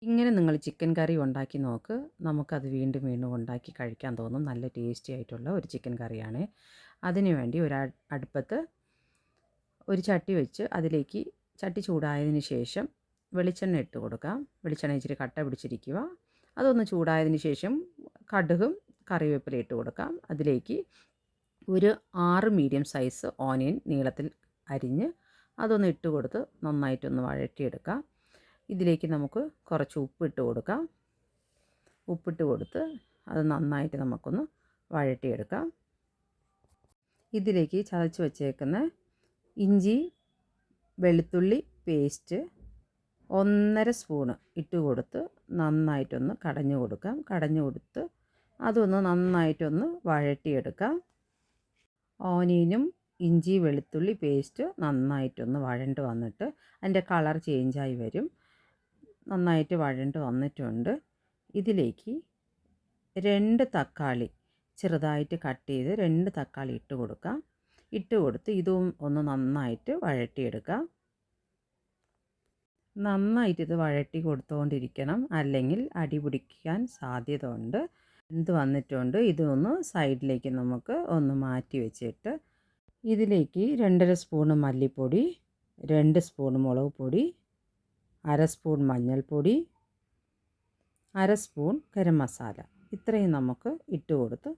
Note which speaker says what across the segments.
Speaker 1: ഇങ്ങനെ നിങ്ങൾ ചിക്കൻ കറി ഉണ്ടാക്കി നോക്ക്. നമുക്കത് വീണ്ടും വീണ്ടും ഉണ്ടാക്കി കഴിക്കാൻ തോന്നും. നല്ല ടേസ്റ്റി ആയിട്ടുള്ള ഒരു ചിക്കൻ കറിയാണ്. അതിനു വേണ്ടി അടുപ്പത്ത് ഒരു ചട്ടി വെച്ച് അതിലേക്ക് ചട്ടി ചൂടായതിന് ശേഷം വെളിച്ചെണ്ണ ഇട്ട് കൊടുക്കാം. വെളിച്ചെണ്ണ ഇച്ചിരി കട്ട പിടിച്ചിരിക്കുക. അതൊന്ന് ചൂടായതിന് ശേഷം കടുകും കറിവേപ്പില ഇട്ട് കൊടുക്കാം. അതിലേക്ക് ഒരു 6 മീഡിയം സൈസ് ഓനിയൻ നീളത്തിൽ അരിഞ്ഞ് അതൊന്ന് ഇട്ട് കൊടുത്ത് നന്നായിട്ടൊന്ന് വഴറ്റിയെടുക്കാം. ഇതിലേക്ക് നമുക്ക് കുറച്ച് ഉപ്പിട്ട് കൊടുക്കാം. ഉപ്പിട്ട് കൊടുത്ത് അത് നന്നായിട്ട് നമുക്കൊന്ന് വഴറ്റിയെടുക്കാം. ഇതിലേക്ക് ചതച്ച് വച്ചേക്കുന്ന ഇഞ്ചി വെളുത്തുള്ളി പേസ്റ്റ് 1.5 സ്പൂണ് ഇട്ട് കൊടുത്ത് നന്നായിട്ടൊന്ന് കടഞ്ഞു കൊടുക്കാം. കടഞ്ഞു കൊടുത്ത് അതൊന്ന് നന്നായിട്ടൊന്ന് വഴറ്റിയെടുക്കാം. ഓനിയനും ഇഞ്ചി വെളുത്തുള്ളി പേസ്റ്റ് നന്നായിട്ടൊന്ന് വഴണ്ട് വന്നിട്ട് അതിൻ്റെ കളർ ചേഞ്ചായി വരും. നന്നായിട്ട് വഴണ്ട് വന്നിട്ടുണ്ട്. ഇതിലേക്ക് 2 തക്കാളി ചെറുതായിട്ട് കട്ട് ചെയ്ത് 2 തക്കാളി ഇട്ട് കൊടുക്കാം. ഇട്ട് കൊടുത്ത് ഇതും ഒന്ന് നന്നായിട്ട് വഴറ്റിയെടുക്കാം. നന്നായിട്ട് ഇത് വഴറ്റി കൊടുത്തുകൊണ്ടിരിക്കണം, അല്ലെങ്കിൽ അടി പിടിക്കാൻ സാധ്യത ഉണ്ട്. എന്ത് വന്നിട്ടുണ്ട്, ഇതൊന്ന് സൈഡിലേക്ക് നമുക്ക് ഒന്ന് മാറ്റി വെച്ചിട്ട് ഇതിലേക്ക് 2.5 സ്പൂണ് മല്ലിപ്പൊടി, 2 സ്പൂൺ മുളക് പൊടി, 1/2 സ്പൂൺ മഞ്ഞൾപ്പൊടി, 1/2 സ്പൂൺ ഗരം മസാല ഇത്രയും നമുക്ക് ഇട്ട് കൊടുത്ത്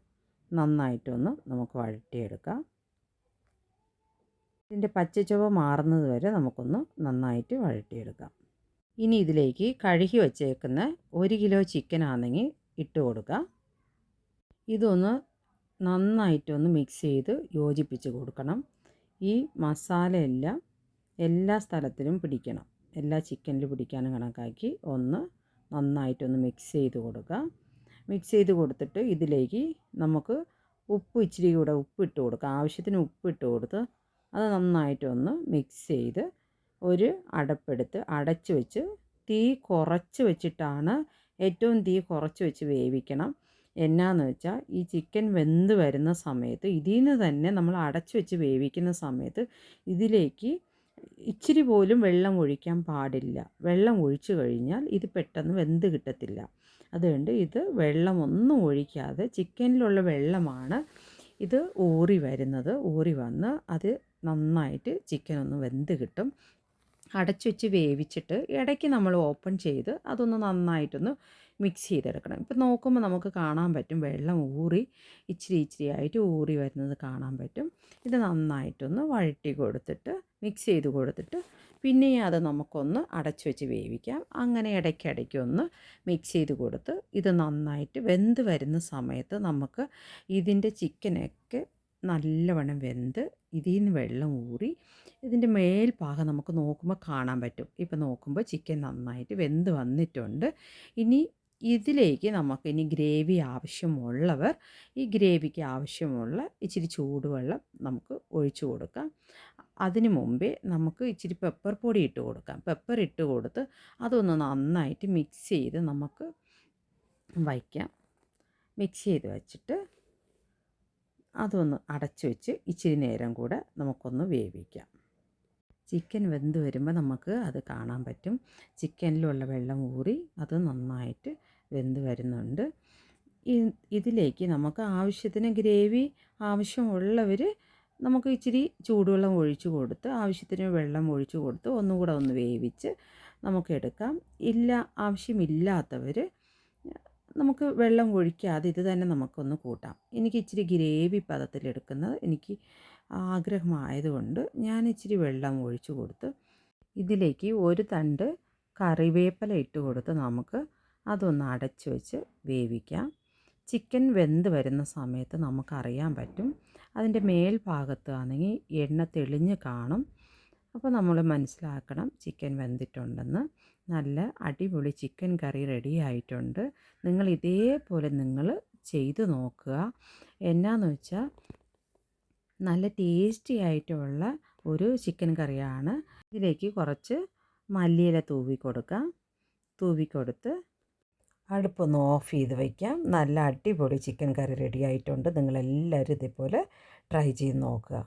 Speaker 1: നന്നായിട്ടൊന്ന് നമുക്ക് വഴറ്റിയെടുക്കാം. ഇതിൻ്റെ പച്ചച്ചുവ മാറുന്നത് വരെ നമുക്കൊന്ന് നന്നായിട്ട് വഴറ്റിയെടുക്കാം. ഇനി ഇതിലേക്ക് കഴുകി വച്ചേക്കുന്ന 1 കിലോ ചിക്കൻ ആണെങ്കിൽ ഇട്ട് കൊടുക്കാം. ഇതൊന്ന് നന്നായിട്ടൊന്ന് മിക്സ് ചെയ്ത് യോജിപ്പിച്ച് കൊടുക്കണം. ഈ മസാലയെല്ലാം എല്ലാ സ്ഥലത്തിലും പിടിക്കണം. എല്ലാ ചിക്കനിലും പിടിക്കാനും കണക്കാക്കി ഒന്ന് നന്നായിട്ടൊന്ന് മിക്സ് ചെയ്ത് കൊടുക്കുക. മിക്സ് ചെയ്ത് കൊടുത്തിട്ട് ഇതിലേക്ക് നമുക്ക് ഇച്ചിരി കൂടെ ഉപ്പിട്ട് കൊടുക്കുക. ആവശ്യത്തിന് ഉപ്പിട്ട് കൊടുത്ത് അത് നന്നായിട്ടൊന്ന് മിക്സ് ചെയ്ത് ഒരു അടപ്പെടുത്ത് അടച്ച് വെച്ച് തീ കുറച്ച് വെച്ചിട്ടാണ്, ഏറ്റവും തീ കുറച്ച് വെച്ച് വേവിക്കണം. എന്നാന്ന് വെച്ചാൽ ഈ ചിക്കൻ വെന്ത് വരുന്ന സമയത്ത് ഇതിൽ നിന്ന് തന്നെ നമ്മൾ അടച്ച് വെച്ച് വേവിക്കുന്ന സമയത്ത് ഇതിലേക്ക് ഇച്ചിരി പോലും വെള്ളം ഒഴിക്കാൻ പാടില്ല. വെള്ളം ഒഴിച്ചു കഴിഞ്ഞാൽ ഇത് പെട്ടെന്ന് വെന്ത് കിട്ടത്തില്ല. അതുകൊണ്ട് ഇത് വെള്ളമൊന്നും ഒഴിക്കാതെ ചിക്കനിലുള്ള വെള്ളമാണ് ഇത് ഊറി വരുന്നത്. ഊറി വന്ന് അത് നന്നായിട്ട് ചിക്കൻ ഒന്ന് വെന്ത് കിട്ടും. അടച്ചു വെച്ച് വേവിച്ചിട്ട് ഇടയ്ക്ക് നമ്മൾ ഓപ്പൺ ചെയ്ത് അതൊന്ന് നന്നായിട്ടൊന്ന് മിക്സ് ചെയ്തെടുക്കണം. ഇപ്പം നോക്കുമ്പോൾ നമുക്ക് കാണാൻ പറ്റും വെള്ളം ഊറി ഇച്ചിരി ആയിട്ട് ഊറി വരുന്നത് കാണാൻ പറ്റും. ഇത് നന്നായിട്ടൊന്ന് വഴറ്റി കൊടുത്തിട്ട് മിക്സ് ചെയ്ത് കൊടുത്തിട്ട് പിന്നെ അത് നമുക്കൊന്ന് അടച്ചു വെച്ച് വേവിക്കാം. അങ്ങനെ ഇടയ്ക്കൊന്ന് മിക്സ് ചെയ്ത് കൊടുത്ത് ഇത് നന്നായിട്ട് വെന്ത് വരുന്ന സമയത്ത് നമുക്ക് ഇതിൻ്റെ ചിക്കനൊക്കെ നല്ലവണ്ണം വെന്ത് ഇതിൽ നിന്ന് വെള്ളം ഊറി ഇതിൻ്റെ മേൽഭാഗം നമുക്ക് നോക്കുമ്പോൾ കാണാൻ പറ്റും. ഇപ്പം നോക്കുമ്പോൾ ചിക്കൻ നന്നായിട്ട് വെന്ത് വന്നിട്ടുണ്ട്. ഇനി ഇതിലേക്ക് നമുക്കിനി ഗ്രേവി ആവശ്യമുള്ളവർ ഈ ഗ്രേവിക്ക് ആവശ്യമുള്ള ഇച്ചിരി ചൂടുവെള്ളം നമുക്ക് ഒഴിച്ചു കൊടുക്കാം. അതിന് മുമ്പേ നമുക്ക് ഇച്ചിരി പെപ്പർ പൊടി ഇട്ട് കൊടുക്കാം. പെപ്പർ ഇട്ട് കൊടുത്ത് അതൊന്ന് നന്നായിട്ട് മിക്സ് ചെയ്ത് നമുക്ക് വയ്ക്കാം. മിക്സ് ചെയ്ത് വച്ചിട്ട് അതൊന്ന് അടച്ചു വെച്ച് ഇച്ചിരി നേരം കൂടെ നമുക്കൊന്ന് വേവിക്കാം. ചിക്കൻ വെന്ത് വരുമ്പോൾ നമുക്ക് അത് കാണാൻ പറ്റും. ചിക്കനിലുള്ള വെള്ളം ഊറി അത് നന്നായിട്ട് വെന്ത് വരുന്നുണ്ട്. ഇതിലേക്ക് നമുക്ക് ആവശ്യത്തിന് ഗ്രേവി ആവശ്യമുള്ളവർ നമുക്ക് ഇച്ചിരി ചൂടുവെള്ളം ഒഴിച്ചു കൊടുത്ത് ആവശ്യത്തിന് വെള്ളം ഒഴിച്ചു കൊടുത്ത് ഒന്നുകൂടെ ഒന്ന് വേവിച്ച് നമുക്ക് എടുക്കാം. ആവശ്യമില്ലാത്തവർ നമുക്ക് വെള്ളം ഒഴിക്കാതെ ഇത് തന്നെ നമുക്കൊന്ന് കൂട്ടാം. എനിക്ക് ഇച്ചിരി ഗ്രേവി പദത്തിലെടുക്കുന്നത് എനിക്ക് ആഗ്രഹമായതുകൊണ്ട് ഞാൻ ഇച്ചിരി വെള്ളം ഒഴിച്ചു കൊടുത്ത് ഇതിലേക്ക് ഒരു തണ്ട് കറിവേപ്പില ഇട്ട് കൊടുത്ത് നമുക്ക് അതൊന്ന് അടച്ച് വെച്ച് വേവിക്കാം. ചിക്കൻ വെന്ത് വരുന്ന സമയത്ത് നമുക്കറിയാൻ പറ്റും. അതിൻ്റെ മേൽഭാഗത്ത് ആണെങ്കിൽ എണ്ണ തെളിഞ്ഞ് കാണും. അപ്പോൾ നമ്മൾ മനസ്സിലാക്കണം ചിക്കൻ വെന്തിട്ടുണ്ടെന്ന്. നല്ല അടിപൊളി ചിക്കൻ കറി റെഡി ആയിട്ടുണ്ട്. നിങ്ങൾ ഇതേപോലെ ചെയ്ത് നോക്കുക. എന്നാന്ന് വെച്ചാൽ നല്ല ടേസ്റ്റി ആയിട്ടുള്ള ഒരു ചിക്കൻ കറിയാണ്. ഇതിലേക്ക് കുറച്ച് മല്ലിയില തൂവിക്കൊടുത്ത് അടുപ്പൊന്ന് ഓഫ് ചെയ്ത് വയ്ക്കാം. നല്ല അടിപൊളി ചിക്കൻ കറി റെഡി ആയിട്ടുണ്ട്. നിങ്ങളെല്ലാവരും ഇതേപോലെ ട്രൈ ചെയ്ത് നോക്കുക.